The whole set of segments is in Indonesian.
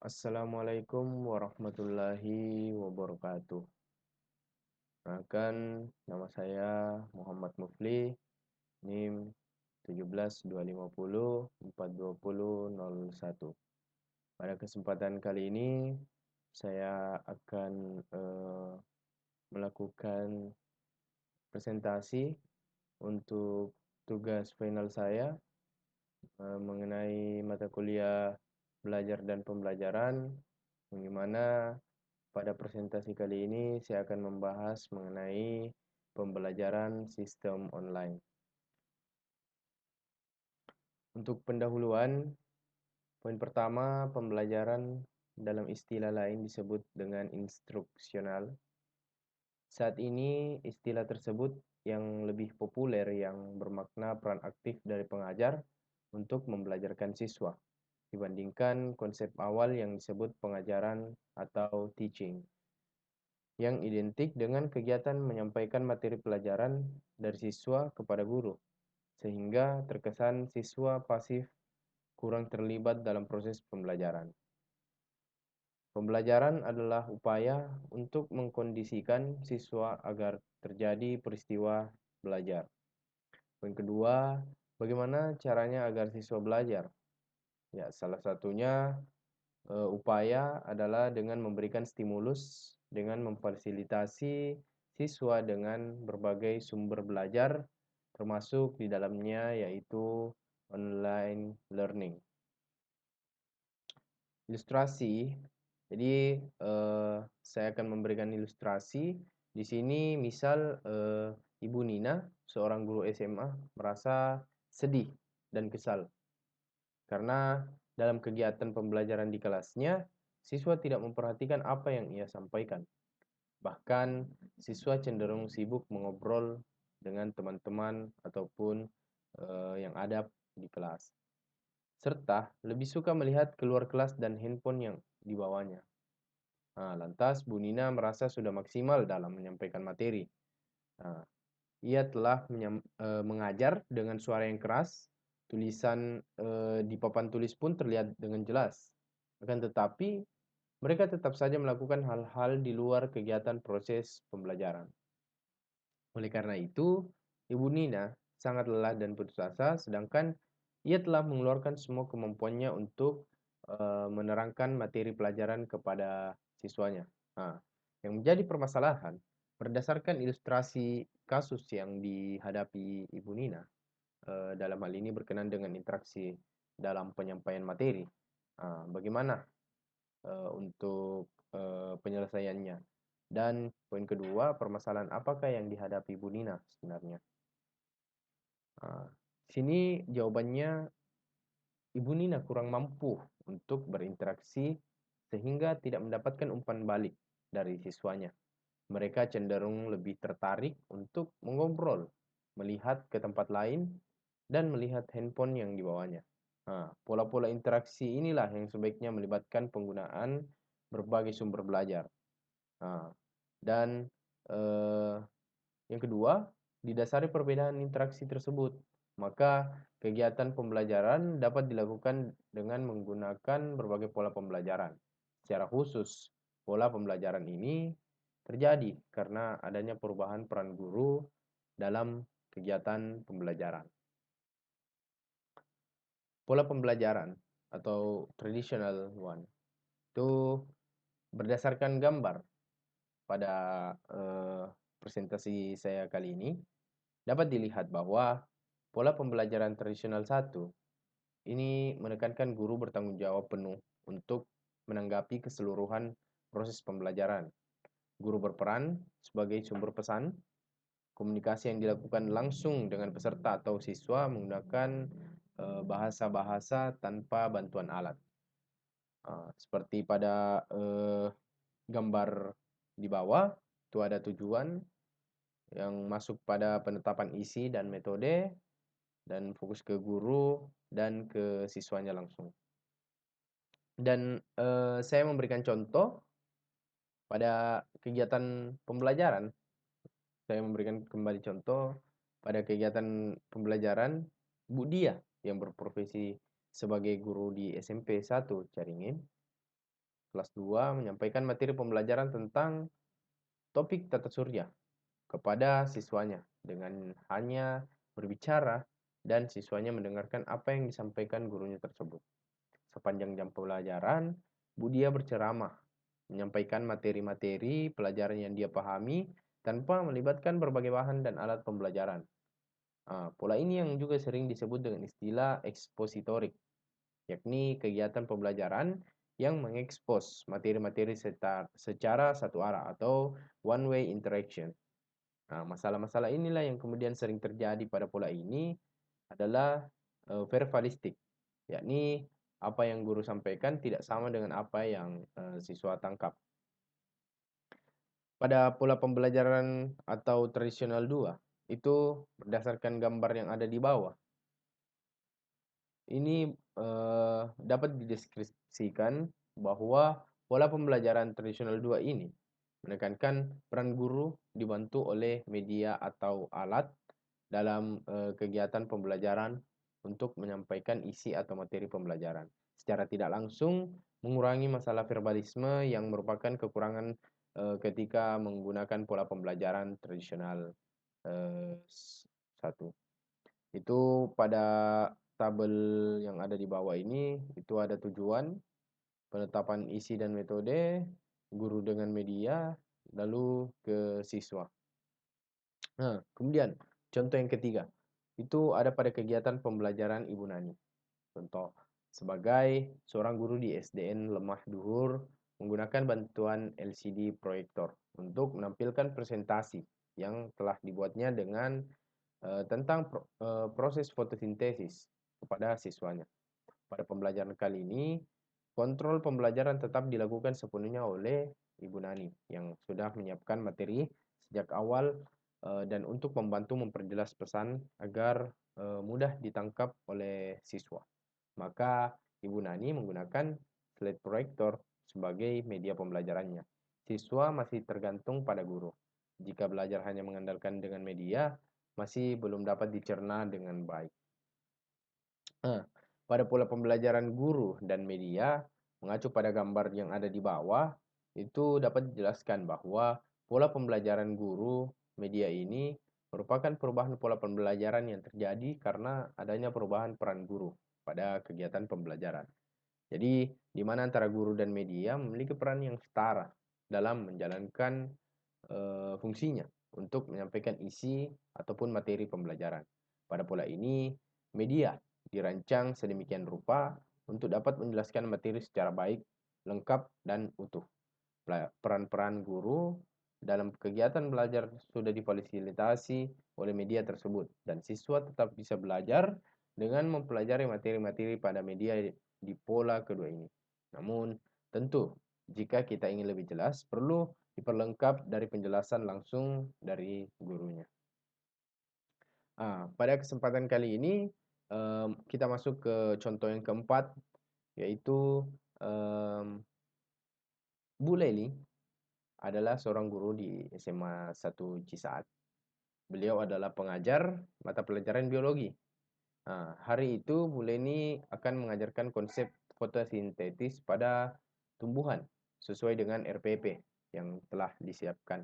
Assalamualaikum warahmatullahi wabarakatuh. Perkenalkan, nama saya Muhammad Mufli, NIM 1725042001. Pada kesempatan kali ini, saya akan melakukan presentasi untuk tugas final saya mengenai mata kuliah belajar dan pembelajaran, yang dimana pada presentasi kali ini saya akan membahas mengenai pembelajaran sistem online. Untuk pendahuluan, poin pertama, pembelajaran dalam istilah lain disebut dengan instruksional. Saat ini istilah tersebut yang lebih populer yang bermakna peran aktif dari pengajar untuk membelajarkan siswa dibandingkan konsep awal yang disebut pengajaran atau teaching, yang identik dengan kegiatan menyampaikan materi pelajaran dari siswa kepada guru, sehingga terkesan siswa pasif kurang terlibat dalam proses pembelajaran. Pembelajaran adalah upaya untuk mengkondisikan siswa agar terjadi peristiwa belajar. Poin kedua, bagaimana caranya agar siswa belajar? Ya, salah satunya upaya adalah dengan memberikan stimulus, dengan memfasilitasi siswa dengan berbagai sumber belajar, termasuk di dalamnya yaitu online learning. Ilustrasi, jadi saya akan memberikan ilustrasi. Di sini misal Ibu Nina, seorang guru SMA, merasa sedih dan kesal karena dalam kegiatan pembelajaran di kelasnya, siswa tidak memperhatikan apa yang ia sampaikan. Bahkan, siswa cenderung sibuk mengobrol dengan teman-teman ataupun yang ada di kelas. Serta lebih suka melihat keluar kelas dan handphone yang dibawanya. Nah, lantas Bu Nina merasa sudah maksimal dalam menyampaikan materi. Nah, ia telah mengajar dengan suara yang keras, tulisan di papan tulis pun terlihat dengan jelas. Akan tetapi, mereka tetap saja melakukan hal-hal di luar kegiatan proses pembelajaran. Oleh karena itu, Ibu Nina sangat lelah dan putus asa, sedangkan ia telah mengeluarkan semua kemampuannya untuk menerangkan materi pelajaran kepada siswanya. Nah, yang menjadi permasalahan, berdasarkan ilustrasi kasus yang dihadapi Ibu Nina, dalam hal ini berkenan dengan interaksi dalam penyampaian materi. Bagaimana untuk penyelesaiannya? Dan poin kedua, permasalahan apakah yang dihadapi Bu Nina sebenarnya? Sini jawabannya, Ibu Nina kurang mampu untuk berinteraksi sehingga tidak mendapatkan umpan balik dari siswanya. Mereka cenderung lebih tertarik untuk mengobrol, melihat ke tempat lain, dan melihat handphone yang dibawanya. Pola-pola interaksi inilah yang sebaiknya melibatkan penggunaan berbagai sumber belajar. Dan eh, yang kedua, didasari perbedaan interaksi tersebut, maka kegiatan pembelajaran dapat dilakukan dengan menggunakan berbagai pola pembelajaran. Secara khusus, pola pembelajaran ini terjadi karena adanya perubahan peran guru dalam kegiatan pembelajaran. Pola pembelajaran atau traditional one itu berdasarkan gambar pada presentasi saya kali ini dapat dilihat bahwa pola pembelajaran tradisional satu ini menekankan guru bertanggung jawab penuh untuk menanggapi keseluruhan proses pembelajaran. Guru berperan sebagai sumber pesan, komunikasi yang dilakukan langsung dengan peserta atau siswa menggunakan bahasa-bahasa tanpa bantuan alat. Seperti pada gambar di bawah, itu ada tujuan yang masuk pada penetapan isi dan metode, dan fokus ke guru dan ke siswanya langsung. Dan saya memberikan contoh pada kegiatan pembelajaran. Saya memberikan kembali contoh pada kegiatan pembelajaran Bu Dia yang berprofesi sebagai guru di SMP 1 Caringin. kelas 2 menyampaikan materi pembelajaran tentang topik tata surya kepada siswanya dengan hanya berbicara dan siswanya mendengarkan apa yang disampaikan gurunya tersebut. Sepanjang jam pelajaran, Budia berceramah, menyampaikan materi-materi pelajaran yang dia pahami tanpa melibatkan berbagai bahan dan alat pembelajaran. Pola ini yang juga sering disebut dengan istilah ekspositorik, yakni kegiatan pembelajaran yang mengekspos materi-materi secara satu arah atau one way interaction. Masalah-masalah inilah yang kemudian sering terjadi pada pola ini adalah verbalistik, yakni apa yang guru sampaikan tidak sama dengan apa yang siswa tangkap. Pada pola pembelajaran atau tradisional 2, itu berdasarkan gambar yang ada di bawah. Ini dapat dideskripsikan bahwa pola pembelajaran tradisional 2 ini menekankan peran guru dibantu oleh media atau alat dalam kegiatan pembelajaran untuk menyampaikan isi atau materi pembelajaran. Secara tidak langsung mengurangi masalah verbalisme yang merupakan kekurangan ketika menggunakan pola pembelajaran tradisional 1. Itu pada tabel yang ada di bawah ini, itu ada tujuan, penetapan isi dan metode, guru dengan media, lalu ke siswa. Nah, kemudian contoh yang ketiga, itu ada pada kegiatan pembelajaran Ibu Nani. Contoh, sebagai seorang guru di SDN Lemah Duhur, menggunakan bantuan LCD proyektor untuk menampilkan presentasi yang telah dibuatnya dengan tentang proses fotosintesis kepada siswanya. Pada pembelajaran kali ini, kontrol pembelajaran tetap dilakukan sepenuhnya oleh Ibu Nani yang sudah menyiapkan materi sejak awal dan untuk membantu memperjelas pesan agar mudah ditangkap oleh siswa. Maka Ibu Nani menggunakan slide proyektor sebagai media pembelajarannya. Siswa masih tergantung pada guru. Jika belajar hanya mengandalkan dengan media, masih belum dapat dicerna dengan baik. Pada pola pembelajaran guru dan media, mengacu pada gambar yang ada di bawah, itu dapat dijelaskan bahwa pola pembelajaran guru media ini merupakan perubahan pola pembelajaran yang terjadi karena adanya perubahan peran guru pada kegiatan pembelajaran. Jadi, di mana antara guru dan media memiliki peran yang setara dalam menjalankan fungsinya untuk menyampaikan isi ataupun materi pembelajaran. Pada pola ini, media dirancang sedemikian rupa untuk dapat menjelaskan materi secara baik, lengkap, dan utuh. Peran-peran guru dalam kegiatan belajar sudah difasilitasi oleh media tersebut, dan siswa tetap bisa belajar dengan mempelajari materi-materi pada media di pola kedua ini. Namun, tentu jika kita ingin lebih jelas, perlu diperlengkap dari penjelasan langsung dari gurunya. Pada kesempatan kali ini kita masuk ke contoh yang keempat, yaitu Bu Leli adalah seorang guru di SMA 1 Cisaat. Beliau adalah pengajar mata pelajaran biologi. Hari itu Bu Leni akan mengajarkan konsep fotosintesis pada tumbuhan sesuai dengan RPP yang telah disiapkan.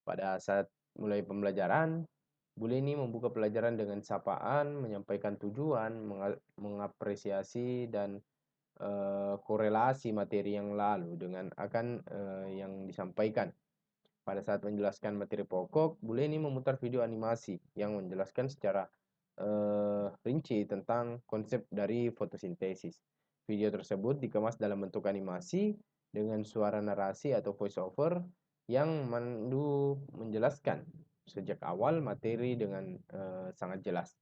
Pada saat mulai pembelajaran, Bu Leni membuka pelajaran dengan sapaan, menyampaikan tujuan, mengapresiasi dan korelasi materi yang lalu dengan yang disampaikan. Pada saat menjelaskan materi pokok, Bu Leni memutar video animasi yang menjelaskan secara rinci tentang konsep dari fotosintesis. Video tersebut dikemas dalam bentuk animasi dengan suara narasi atau voice over yang menjelaskan sejak awal materi dengan sangat jelas.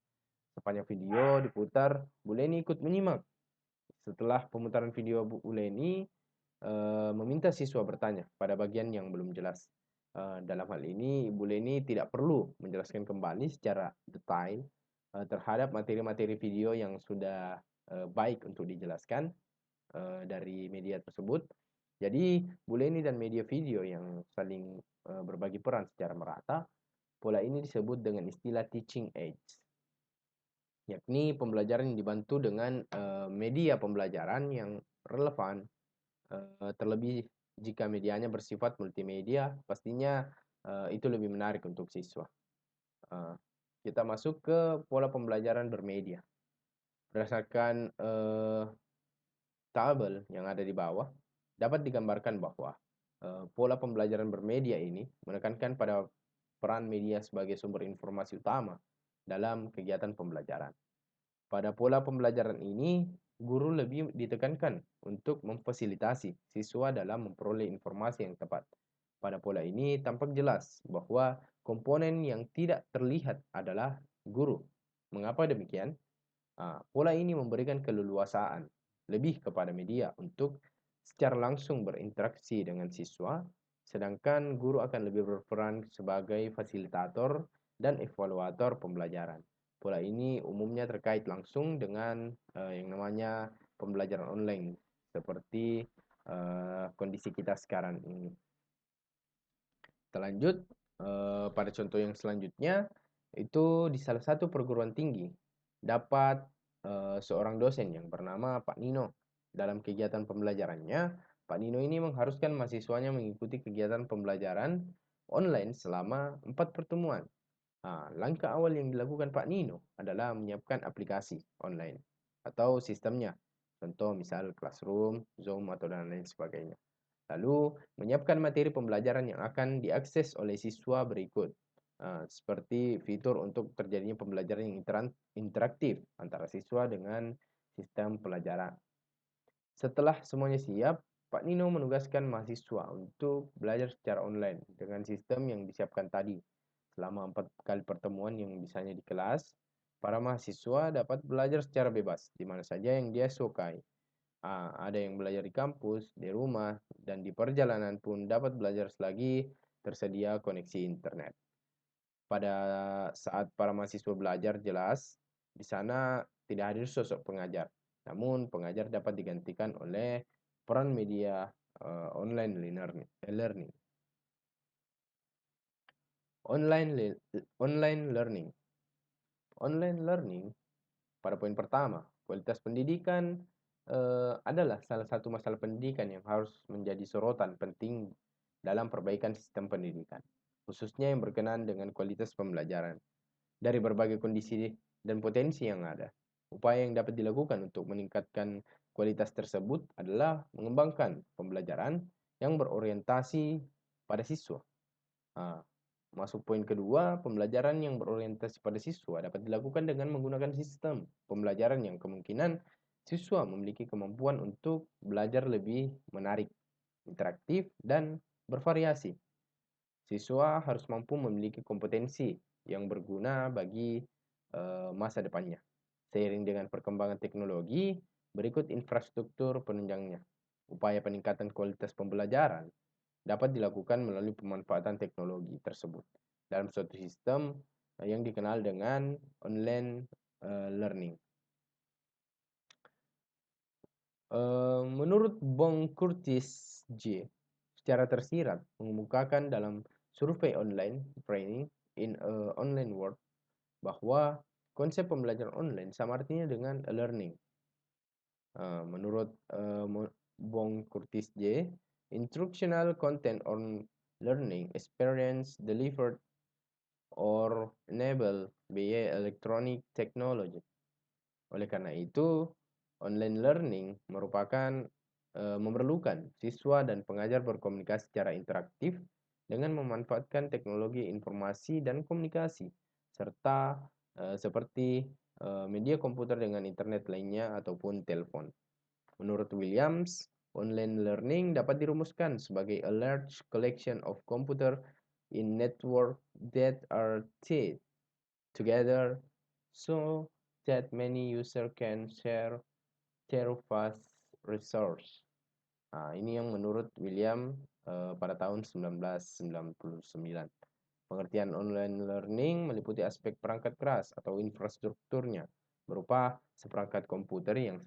Sepanjang video diputar, Bu Leni ikut menyimak. Setelah pemutaran video, Bu Leni meminta siswa bertanya pada bagian yang belum jelas. Dalam hal ini, Bu Leni tidak perlu menjelaskan kembali secara detail terhadap materi-materi video yang sudah baik untuk dijelaskan dari media tersebut. Jadi, Bu Leni dan media video yang saling berbagi peran secara merata, pola ini disebut dengan istilah teaching aids, yakni pembelajaran yang dibantu dengan media pembelajaran yang relevan terlebih jika medianya bersifat multimedia, pastinya itu lebih menarik untuk siswa. Eh, kita masuk ke pola pembelajaran bermedia. Berdasarkan tabel yang ada di bawah, dapat digambarkan bahwa pola pembelajaran bermedia ini menekankan pada peran media sebagai sumber informasi utama dalam kegiatan pembelajaran. Pada pola pembelajaran ini, guru lebih ditekankan untuk memfasilitasi siswa dalam memperoleh informasi yang tepat. Pada pola ini tampak jelas bahwa komponen yang tidak terlihat adalah guru. Mengapa demikian? Pola ini memberikan keleluasaan lebih kepada media untuk secara langsung berinteraksi dengan siswa, sedangkan guru akan lebih berperan sebagai fasilitator dan evaluator pembelajaran. Pola ini umumnya terkait langsung dengan yang namanya pembelajaran online, seperti kondisi kita sekarang ini. Kita lanjut pada contoh yang selanjutnya, itu di salah satu perguruan tinggi dapat seorang dosen yang bernama Pak Nino. Dalam kegiatan pembelajarannya, Pak Nino ini mengharuskan mahasiswanya mengikuti kegiatan pembelajaran online selama 4 pertemuan. Langkah awal yang dilakukan Pak Nino adalah menyiapkan aplikasi online atau sistemnya. Contoh misal Classroom, Zoom, atau dan lain sebagainya. Lalu menyiapkan materi pembelajaran yang akan diakses oleh siswa berikut. Seperti fitur untuk terjadinya pembelajaran yang interaktif antara siswa dengan sistem pelajaran. Setelah semuanya siap, Pak Nino menugaskan mahasiswa untuk belajar secara online dengan sistem yang disiapkan tadi. Selama 4 kali pertemuan yang bisanya di kelas, para mahasiswa dapat belajar secara bebas di mana saja yang dia sukai. Ada yang belajar di kampus, di rumah, dan di perjalanan pun dapat belajar selagi tersedia koneksi internet. Pada saat para mahasiswa belajar, jelas di sana tidak hadir sosok pengajar, namun pengajar dapat digantikan oleh peran media online learning. Online learning. Online learning pada poin pertama, kualitas pendidikan adalah salah satu masalah pendidikan yang harus menjadi sorotan penting dalam perbaikan sistem pendidikan, khususnya yang berkenaan dengan kualitas pembelajaran. Dari berbagai kondisi dan potensi yang ada, upaya yang dapat dilakukan untuk meningkatkan kualitas tersebut adalah mengembangkan pembelajaran yang berorientasi pada siswa. Masuk poin kedua, pembelajaran yang berorientasi pada siswa dapat dilakukan dengan menggunakan sistem pembelajaran yang kemungkinan siswa memiliki kemampuan untuk belajar lebih menarik, interaktif, dan bervariasi. Siswa harus mampu memiliki kompetensi yang berguna bagi masa depannya. Seiring dengan perkembangan teknologi, berikut infrastruktur penunjangnya. Upaya peningkatan kualitas pembelajaran dapat dilakukan melalui pemanfaatan teknologi tersebut dalam suatu sistem yang dikenal dengan online learning. Menurut Bong Curtis J, secara tersirat mengemukakan dalam survei online training in a online world bahwa konsep pembelajaran online sama artinya dengan learning. Menurut Bong Curtis J, instructional content on learning experience delivered or enabled via electronic technology. Oleh karena itu, online learning merupakan memerlukan siswa dan pengajar berkomunikasi secara interaktif dengan memanfaatkan teknologi informasi dan komunikasi serta seperti media komputer dengan internet lainnya ataupun telepon. Menurut Williams, online learning dapat dirumuskan sebagai a large collection of computer in network that are tied together so that many user can share fast resource. Ini yang menurut William pada tahun 1999. Pengertian online learning meliputi aspek perangkat keras atau infrastrukturnya berupa seperangkat komputer yang